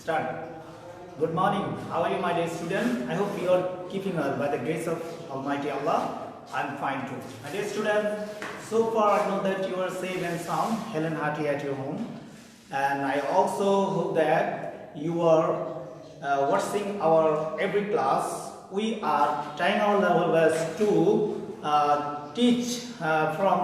Start. Good morning. How are you, my dear student? I hope you are keeping well by the grace of Almighty Allah. I'm fine too. My dear student, so far I know that you are safe and sound, hale and hearty at your home. And I also hope that you are watching our every class. We are trying our level best to teach from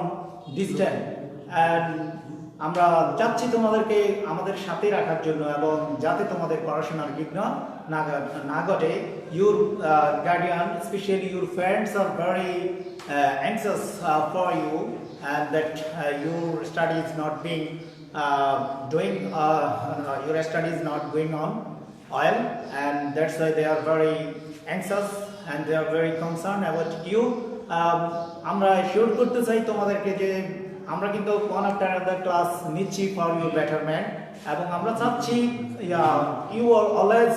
distance. And আমরা চাচ্ছি তোমাদেরকে আমাদের সাথে রাখার জন্য এবং যাতে তোমাদের পড়াশোনার বিঘ্ন না ঘটে your guardian especially your parents are very anxious for you and that your study is not being your study is not going on well and that's why they are very anxious and they are very concerned about you আমরা sure করতে চাই তোমাদেরকে যে আমরা কিন্তু one after another class নিচ্ছি for your betterment এবং আমরা চাচ্ছি you are always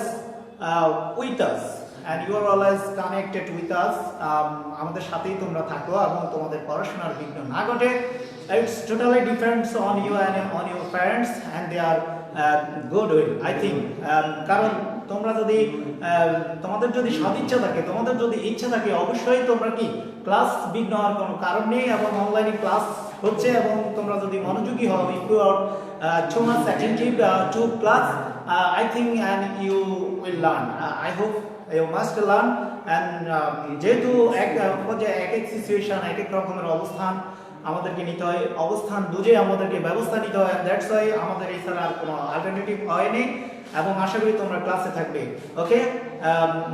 with us and you are always connected with us আমাদের সাথেই তোমরা থাকো এবং তোমাদের পড়াশোনার বিঘ্ন না ঘটে it's totally depends on you and on your parents and they are good will I think কারণ তোমরা যদি তোমাদের যদি সদিচ্ছা থাকে তোমাদের যদি ইচ্ছা থাকে অবশ্যই তোমরা কি ক্লাস বিঘ্ন হওয়ার কোনো কারণ নেই এবং অনলাইনে ক্লাস হচ্ছে এবং তোমরা যদি মনোযোগী হও if you are too much attentive to class I think and you will learn I hope you must learn and যেহেতু এক সিচুয়েশন এক এক রকমের অবস্থান আমাদেরকে নিতে হয় অবস্থান বুঝে আমাদেরকে ব্যবস্থা নিতে হয় দ্যাটস ওয়াই আমাদের এই ছাড়া আর কোনো অল্টারনেটিভ হয়নি এবং আশা করি তোমরা ক্লাসে থাকবে okay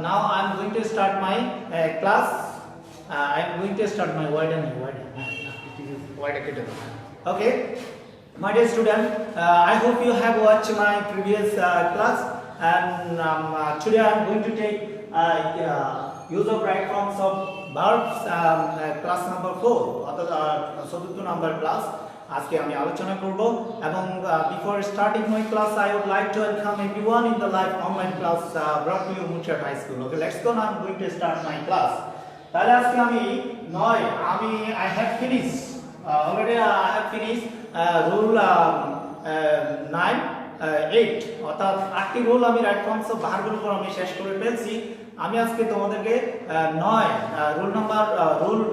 now I am going to start my class I am going to start my wide okay my dear student I hope you have watched my previous class and today I am going to take use of right forms of verbs class number 4 অর্থাৎ চতুর্থ number class আজকে আমি আলোচনা করব এবং before starting my class I would like to welcome everyone in the live online class brought to you Munchar High School okay let's go now I am going to start my class তাহলে আজকে আমি I have finished already I have finished rule 9 8 অর্থাৎ 8টি rule আমি right forms of ভার্বের উপর আমি শেষ করে ফেলছি আমি আজকে তোমাদেরকে 9 রুল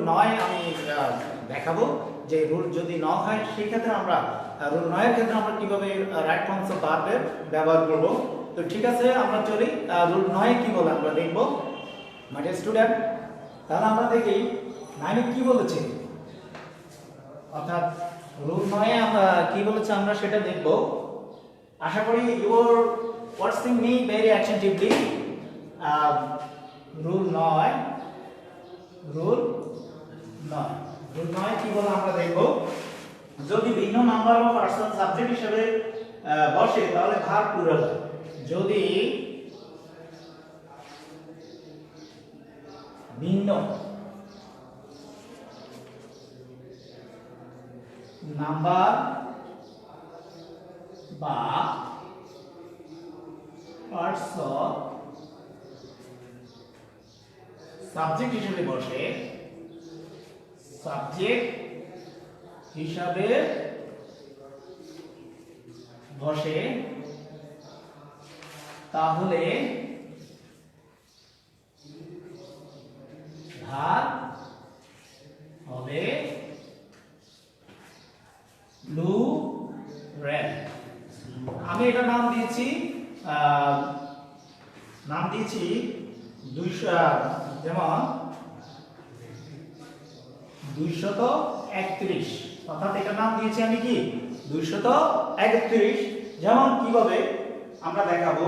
9 আমি দেখাবো যে রুল যদি ন হয় সেই ক্ষেত্রে আমরা রুল 9 এর ক্ষেত্রে আমরা কিভাবে রাইট ফর্মস অফ ভার্বের ব্যবহার করব তো ঠিক আছে আমরা চলি রুল 9 কি বলে আমরা দেখব মাই ডিয়ার স্টুডেন্ট তাহলে আমরা দেখি 9 এ কি বলেছে অর্থাৎ রুল 9 এ আমরা কি বলেছে আমরা সেটা দেখব আশা করি you are watching me very attentively rule 9 rule 9 কি বলে আমরা দেখব যদি ভিন্ন নাম্বার অফ পার্সন সাবজেক্ট হিসেবে বসে তাহলে ভার্ব প্লুরাল যদি ভিন্ন নাম্বার বা পার্সন সাবজেক্ট হিসেবে বসে তাহলে ভার্ব হবে প্লুরাল আমি এটা নাম দিয়েছি 200 যেমন 231 অর্থাৎ এটা নাম দিয়েছি আমি কি 231 যেমন কিভাবে আমরা দেখাবো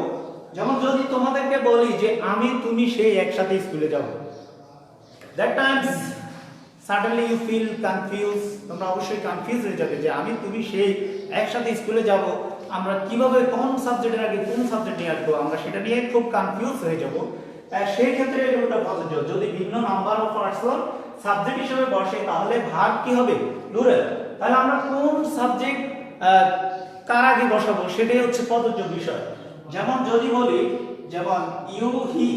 যেমন যদি তোমাদেরকে বলি যে আমি তুমি সেই একসাথে স্কুলে যাব that times suddenly you feel confused তোমরা অবশ্যই কনফিউজ হয়ে যাবে যে আমি তুমি সেই একসাথে স্কুলে যাব আমরা কিভাবে কোন সাবজেক্টের আগে কোন সাবজেক্ট নিয়ে আসবো আমরা সেটা নিয়ে খুব কনফিউজ হয়ে যাব সেই ক্ষেত্রে এটা প্রযোজ্য যদি ভিন্ন নাম্বার অফ পার্সন সাবজেক্ট হিসেবে বসে তাহলে ভার্ব কি হবে প্লুরাল তাহলে আমরা কোন সাবজেক্ট কার আগে বসাবো সেটাই হচ্ছে প্রযোজ্য বিষয় যেমন যদি বলি যেমন you he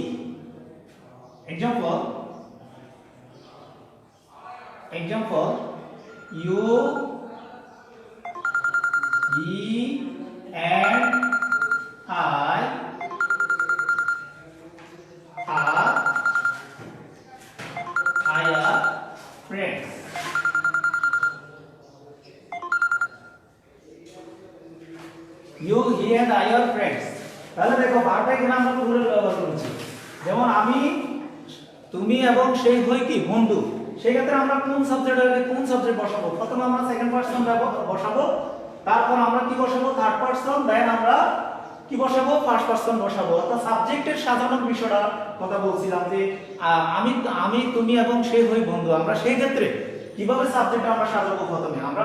example you he and I you he and I are friends. তাহলে দেখো ভার্বটা এখানে আমরা প্লুরাল ব্যবহার করেছি। যেমন আমি তুমি এবং সেই হই কি বন্ধু, সেই ক্ষেত্রে আমরা কোন সাবজেক্ট বসাবো? প্রথমে আমরা সেকেন্ড পারসন বসাবো, তারপর আমরা কি বসাবো? থার্ড পারসন, দেন আমরা কি বসাবো? ফার্স্ট পারসন বসাবো। অর্থাৎ সাবজেক্টের সাধারণ বিষয়টা কথা বলছিলাম যে আমি তুমি এবং সে হই বন্ধু। আমরা সেই ক্ষেত্রে কিভাবে সাবজেক্ট আমরা সাজাবো?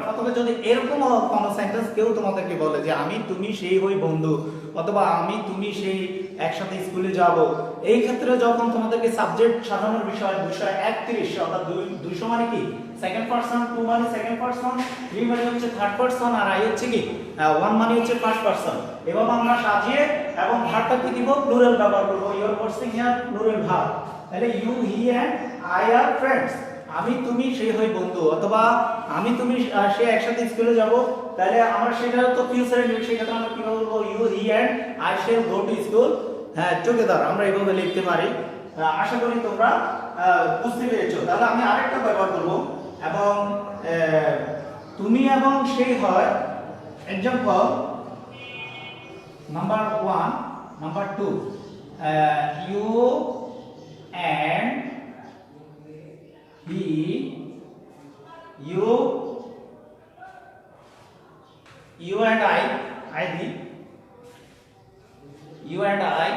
প্রথমে যদি এরকম কোনো সেন্টেন্স কেউ তোমাদেরকে বলে যে আমি তুমি সেই হই বন্ধু, অথবা আমি তুমি সেই একসাথে স্কুলে যাব, এই ক্ষেত্রে যখন তোমাদেরকে সাবজেক্ট সাজানোর বিষয় 31 অর্থাৎ 200 মানে কি সেকেন্ড পারসন, 2 মানে সেকেন্ড পারসন, 3 মানে হচ্ছে থার্ড পারসন, আর আই হচ্ছে কি 1 মানে হচ্ছে ফার্স্ট পারসন। এভাবে আমরা সাজিয়ে এবং ভার্বটা কি দিব? প্লুরাল ব্যবহার করব। You are using here plural verb. তাহলে you he and I are friends, আমি তুমি সেই হই বন্ধু, অথবা আমি তুমি সে একসাথে স্কুলে যাব। তাহলে আমরা সেটা তো ফিউচারে নিই, সেই ক্ষেত্রে আমরা কিভাবে বলবো? You he and I shall go to school together. আমরা এইভাবে লিখতে পারি। আশা করি তোমরা বুঝতে পেরেছো। তাহলে আমি আরেকটা ব্যবহার করব, এবং তুমি এবং সেই হয় example number 1, number 2, you and he, you and I did, you and I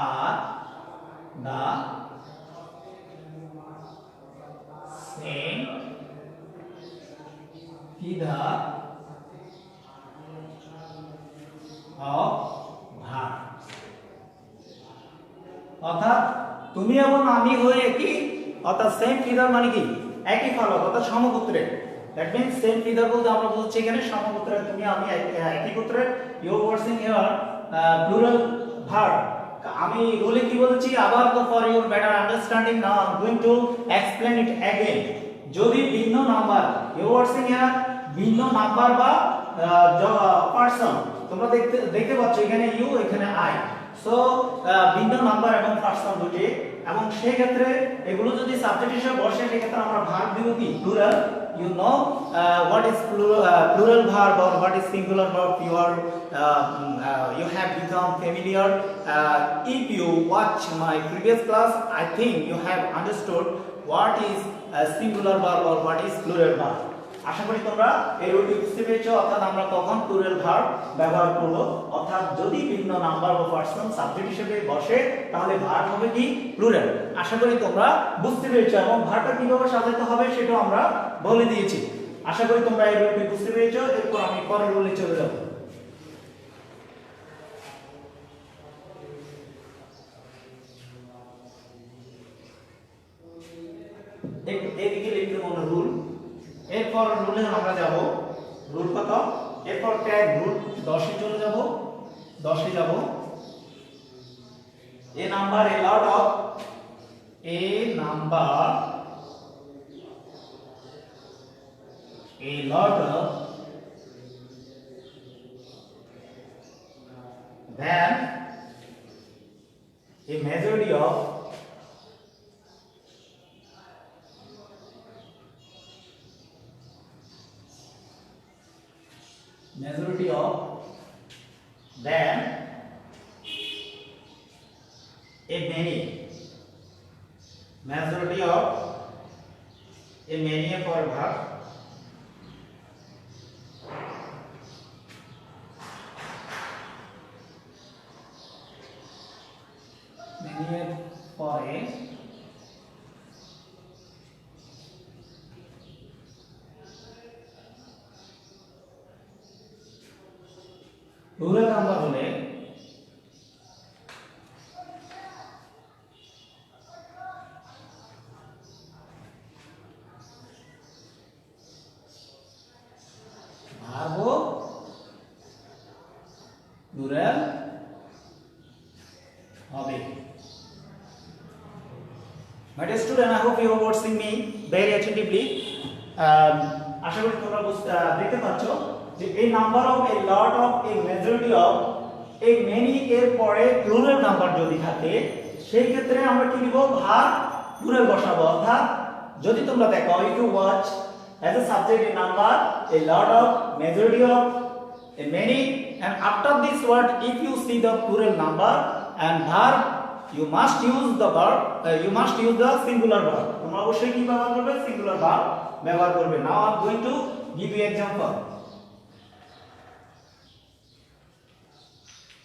are the same feather of verb। অর্থাৎ তুমি এবং আমি হয়ে কি, অর্থাৎ সেম ফিগার মানে কি একই ফলক, অর্থাৎ সমগোত্রের। দ্যাট মিন্স সেম ফিগার বলতে আমরা বুঝছি এখানে সমগোত্রের, তুমি আমি একই গোত্রের। ইউ ওয়ার্সিং হিয়ার প্লুরাল ভার্ব। আমি রুলে কি বলছি আবার, তো for your better understanding now I am going to explain it again. যদি ভিন্ন নাম্বার, ইউ ওয়ার্সিং হিয়ার ভিন্ন নাম্বার বা পারসন, তোমরা দেখতে পাচ্ছ এখানে ইউ এখানে আই, সো ভিন্ন নাম্বার এবং পারসন দুটি, এবং সেই ক্ষেত্রে এগুলো যদি সাবজেক্ট হিসেবে বসে সেই ক্ষেত্রে আমরা ভার্ব দিব কি plural. you know what is plural verb or what is singular verb, you have become familiar. If you watch my previous class, I think you have understood what is singular verb or what is plural verb. আশা করি তোমরা এই রুলটি বুঝতে পেরেছো। অর্থাৎ আমরা কখন plural verb ব্যবহার করব, অর্থাৎ যদি ভিন্ন নাম্বার বা পারসন সাবজেক্ট হিসেবে বসে তাহলে ভার্ব হবে কি প্লুরাল। আশা করি তোমরা বুঝতে পেরেছো, এবং ভার্বটা কিভাবে সাজাতে হবে সেটাও আমরা বলে দিয়েছি। আশা করি তোমরা এই রুলটি বুঝতে পেরেছো। এরপর আমি পরের রুলে চলে যাব। এদিকে লিখতে মনে রুল। এরপর রুলে আমরা যাব, রুল কত? এরপর ট্যাগ রুল 10 এ চলে যাব। 10 এ যাব, a number a lot of, then a majority of, then a many, majority of a many for verb, many for a plural number হলে ভার্ব প্লুরাল হবে। My dear student, I hope you are watching me very attentively. আশা করি তোমরা দেখতে পাচ্ছ যে এই number of, A lot of, A majority of, এই many এর পরে প্লুরাল নাম্বার যদি থাকে সেই ক্ষেত্রে আমরা কি দিব? ভার্ব প্লুরাল বসাবো। অর্থাৎ যদি তোমরা দেখো, if you watch as a subject in number, a lot of, majority of, a many, and after this word, if you see the plural number and verb, you must use the verb, you must use the singular verb. তোমরা অবশ্যই কি ব্যবহার করবে? Singular verb ব্যবহার করবে. Now I am going to give you example.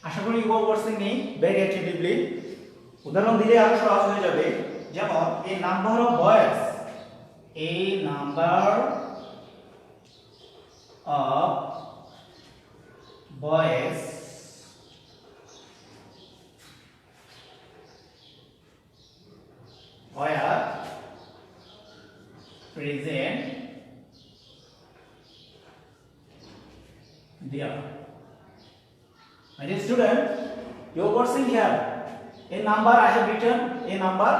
আশা করি you are watching me very actively. উদাহরণ দিলে আরো সহজ হয়ে যাবে. যেমন a number of boys, a number of boys were present there. My dear student, you are watching here. A number I have written, a number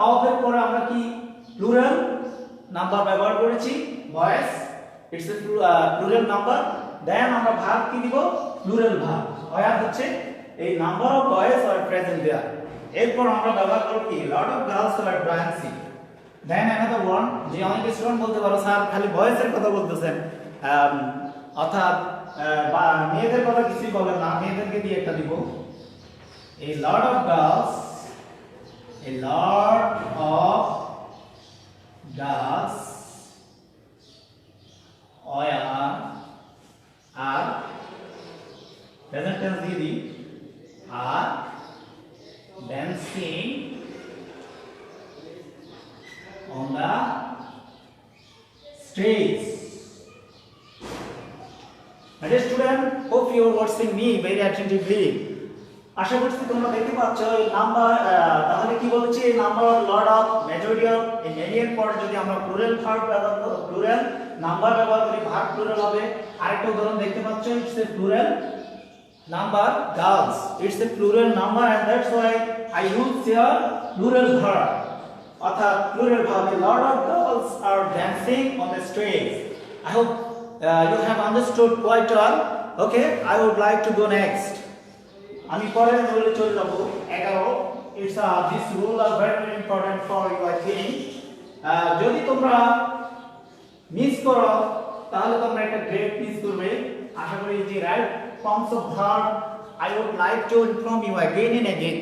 of এর পরে আমরা কি plural number ব্যবহার করেছি, boys, it's a plural number. Then আমরা verb কি দিব, plural verb. where হচ্ছে a number of boys were present there. এরপর আমরা ব্যবহার করব কি, lot of girls were dancing. Then another one, যে অনেক স্টুডেন্ট বলতে পারো স্যার খালি বয়েজ এর কথা বলতেছেন, অর্থাৎ মেয়েদের কথা কিছুই বলেন না, মেয়েদেরকে দিয়ে একটা দিব. A lot of girls are present tense দিয়ে দিই, are dancing on the stage. My dear student, hope you are watching me very attentively. আশা করছি তোমরা দেখতে পাচ্ছ এই নাম্বার, তাহলে কি বলছি, এই number lot of, majority of, এই মেনি এর পর যদি আমরা প্লুরাল ভার্ব ব্যবহার করি, প্লুরাল নাম্বার ব্যবহার করি, ভার্ব প্লুরাল হবে. আরেকটা উদাহরণ দেখতে পাচ্ছ, it's a plural number girls, it's a plural number, and that's why I use here plural verb. অর্থাৎ plural verb, a lot of girls are dancing on the stage. I hope you have understood quite well. Okay, I would like to go next. আমি পরের রুলে চলে যাব 11. It's this rule are very important for you, I think. যদি তোমরা miss করো তাহলে তোমরা একটা গ্রেড মিস করবে. আশা করি যে right forms of verb, I would like to inform you again and again.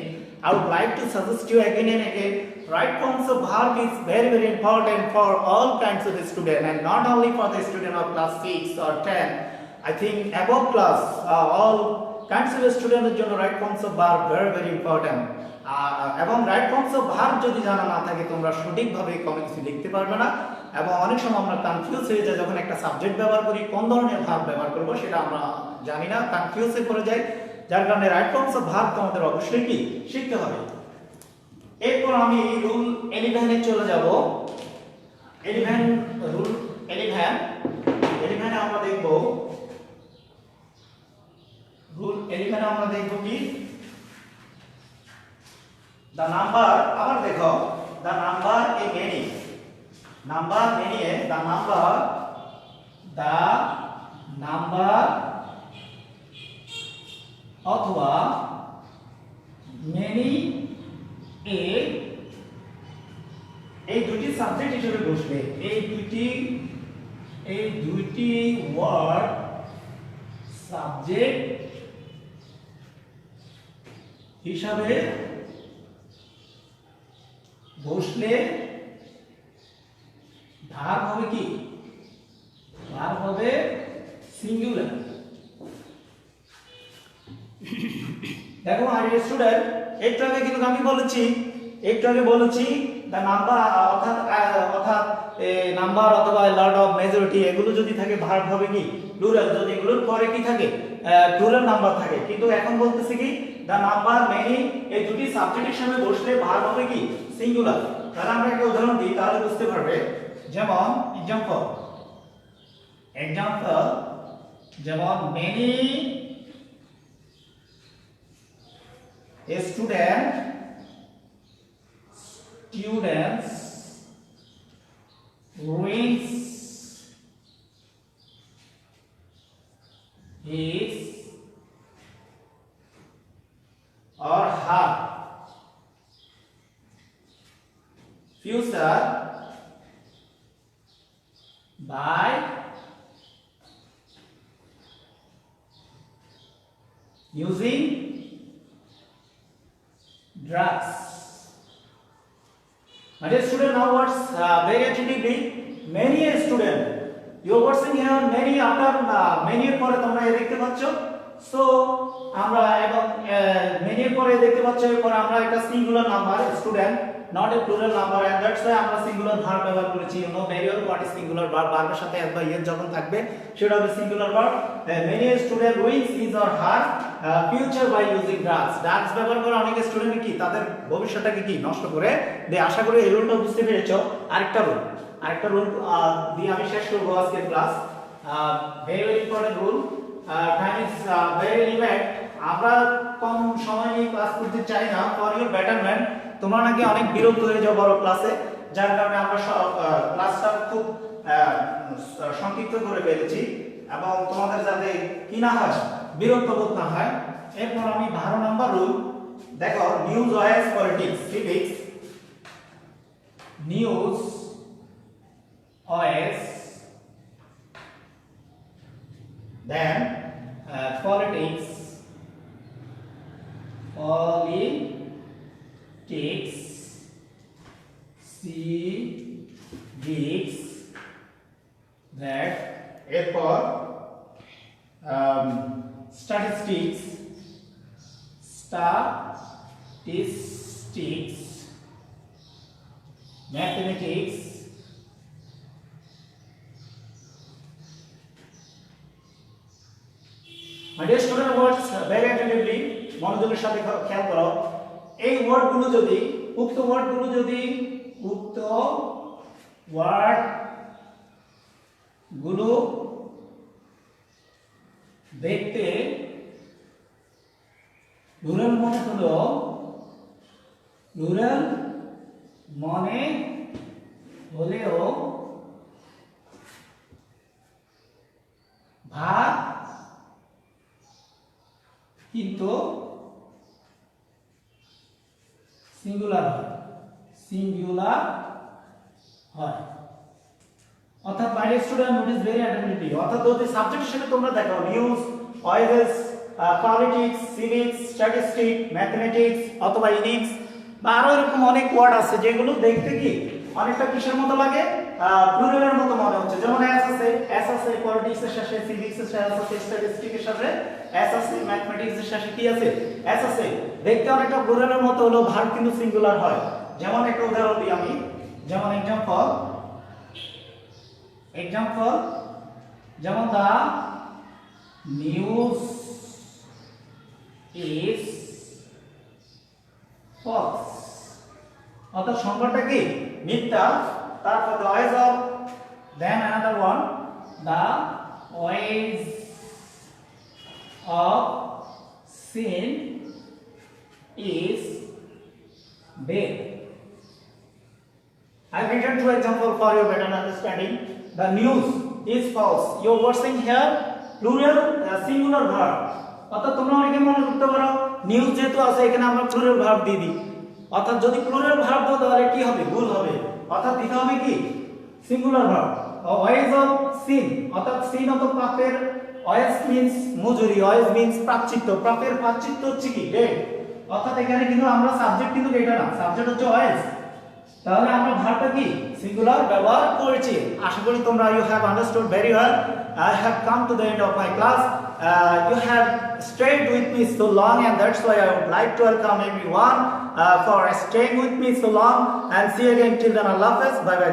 I would like to suggest you again and again. Right forms of verb is very very important for all kinds of student, and not only for the student of class 6 or 10. I think above class, all kinds of স্টুডেন্টের জন্য right forms of verb very very important. এবং right forms of verb যদি জানা না থাকে তোমরা সঠিকভাবে কোনো কিছু লিখতে পারবে না, এবং অনেক সময় আমরা কনফিউজ হয়ে যাই যখন একটা সাবজেক্ট ব্যবহার করি, কোন ধরনের ভার্ব ব্যবহার করব সেটা আমরা জানি না, কনফিউজ হয়ে পড়ে যাই. যার কারণে রাইট ফর্মস অফ ভার্ব তোমাদের অবশ্যই কি শিখতে হবে. এরপর আমি রুল 11 এ চলে যাব. 11 রুল 11 আমরা দেখব, রুল 11 আমরা দেখব কি, the number, আবার দেখো, the number a many, number many A the number অথবা many এ এই দুটি সাবজেক্ট হিসেবে বসবে. এই দুটি ওয়ার্ড সাবজেক্ট হিসাবে বসলে ভার্ব হবে কি, ভার্ব হবে সিঙ্গুলার. দেখো আমার স্টুডেন্ট, একটু আগে কিন্তু আমি বলেছি the number অর্থাৎ নাম্বার অথবা লট অফ, মেজরিটি এগুলো যদি থাকে ভার্ব হবে কি প্লুরাল, যদি এগুলোর পরে কি থাকে প্লুরাল নাম্বার থাকে. কিন্তু এখন বলতেছি কি the number many এই দুটি সাবজেক্ট হিসেবে বসলে ভার্ব হবে কি সিঙ্গুলার. তাহলে আমরা একটা উদাহরণ দিই তাহলে বুঝতে পারবে. যেমন এক্সাম্পল, যেমন many students reads his or her future using drugs. My dear student, now what's very attentively, many a student, you are watching here many after many এর পরে তোমরা দেখতে পাচ্ছ, so আমরা এবং many এর পরে দেখতে পাচ্ছ, এরপর আমরা একটা singular number student, not a plural number, and that's why আমরা সিঙ্গুলার ভার্ব ব্যবহার করেছি। you know very well what is singular verb, ভার্বের সাথে এক বা এর যখন থাকবে সেটা হবে singular verb. many a student ruins his or her future by using drugs. drugs ব্যবহার করে অনেক স্টুডেন্ট কি তাদের ভবিষ্যৎটাকে কি নষ্ট করে দেয়। আশা করি এই রুলটা বুঝতে পেরেছো। আরেকটা রুল দিয়ে আমি শেষ করব আজকের class. Very very important rule. Time is very limited. আমরা কম সময় নিয়ে ক্লাস করতে চাই না, ফর ইউর বেটারমেন্ট। তোমরা নাকি অনেক বিরক্ত হয়ে যাও বড় ক্লাসে, যার কারণে আমরা ক্লাসটা খুব সংক্ষিপ্ত করে ফেলেছি এবং তোমাদের যাতে কি না হয়, বিরক্ত বোধ না হয়। এরপর আমি 12 নম্বর রুল দেখো, news wise politics civics, news wise then politics, civics, that এরপর statistics, mathematics, my dear student, words very attentively মনোযোগের সাথে খেয়াল করো। এই ওয়ার্ডগুলো যদি উক্ত ওয়ার্ডগুলো দেখতে প্লুরাল মনে হলেও ভাব কিন্তু সিঙ্গুলার হয়। অর্থাৎ my dear student, notice very attentively, অর্থাৎ যদি সাবজেক্টের সাথে তোমরা দেখো news, wise, politics, civics, statistics, mathematics অথবা ইনিক্স বা আরো এরকম অনেক ওয়ার্ড আছে যেগুলো দেখতে কি অনেকটা কিসের মতো লাগে, প্লুরালের মতো মনে হচ্ছে। যেমন এস আছে পলিটিক্স এর সাথে, সিভিক্স এর সাথে, স্ট্যাটিস্টিক্স এর সাথে এস আছে, ম্যাথমেটিক্স এর সাথে কি আছে, এস আছে। দেখতে অনেকটা প্লুরালের মতো হলো, ভার্ব কিন্তু সিঙ্গুলার হয়। যেমন একটা উদাহরণ দিই আমি, যেমন এক্সাম্পল যেমন দা নিউজ ইজ ফলস, অর্থাৎ সংবাদটা কি মিথ্যা। তারপর the voice of, then another one, the voice of sin is death. I've written two examples for your better understanding. The news is false. Your word saying here plural singular verb. অর্থাৎ তোমরা অনেকে মনে করতে পারো news যেহেতু আছে এখানে আমরা প্লুরাল ভার্ব দিয়ে দিই, অর্থাৎ যদি প্লুরাল ভার্ব দাও তাহলে কি হবে, ভুল হবে। অর্থাৎ দিতে হবে কি singular verb. Wages of sin, অর্থাৎ সিন অত পাপের, ওয়াইজ মিন্স মজুরি, ওয়াইজ মিন্স প্রায়শ্চিত্ত, পাপের প্রায়শ্চিত্ত হচ্ছে কি ডেট। অর্থাৎ এখানে কিন্তু আমরা সাবজেক্ট কিন্তু এটা না, সাবজেক্ট হচ্ছে ওয়াইজ। তাহলে আমরা ভার্বটা কি সিঙ্গুলার ব্যবহার করেছি। আশা করি তোমরা you have understood very well. I have come to the end of my class. You have stayed with me so long, and that's why I would like to welcome everyone for staying with me so long, and see you again till then. Allah Hafiz. Bye bye.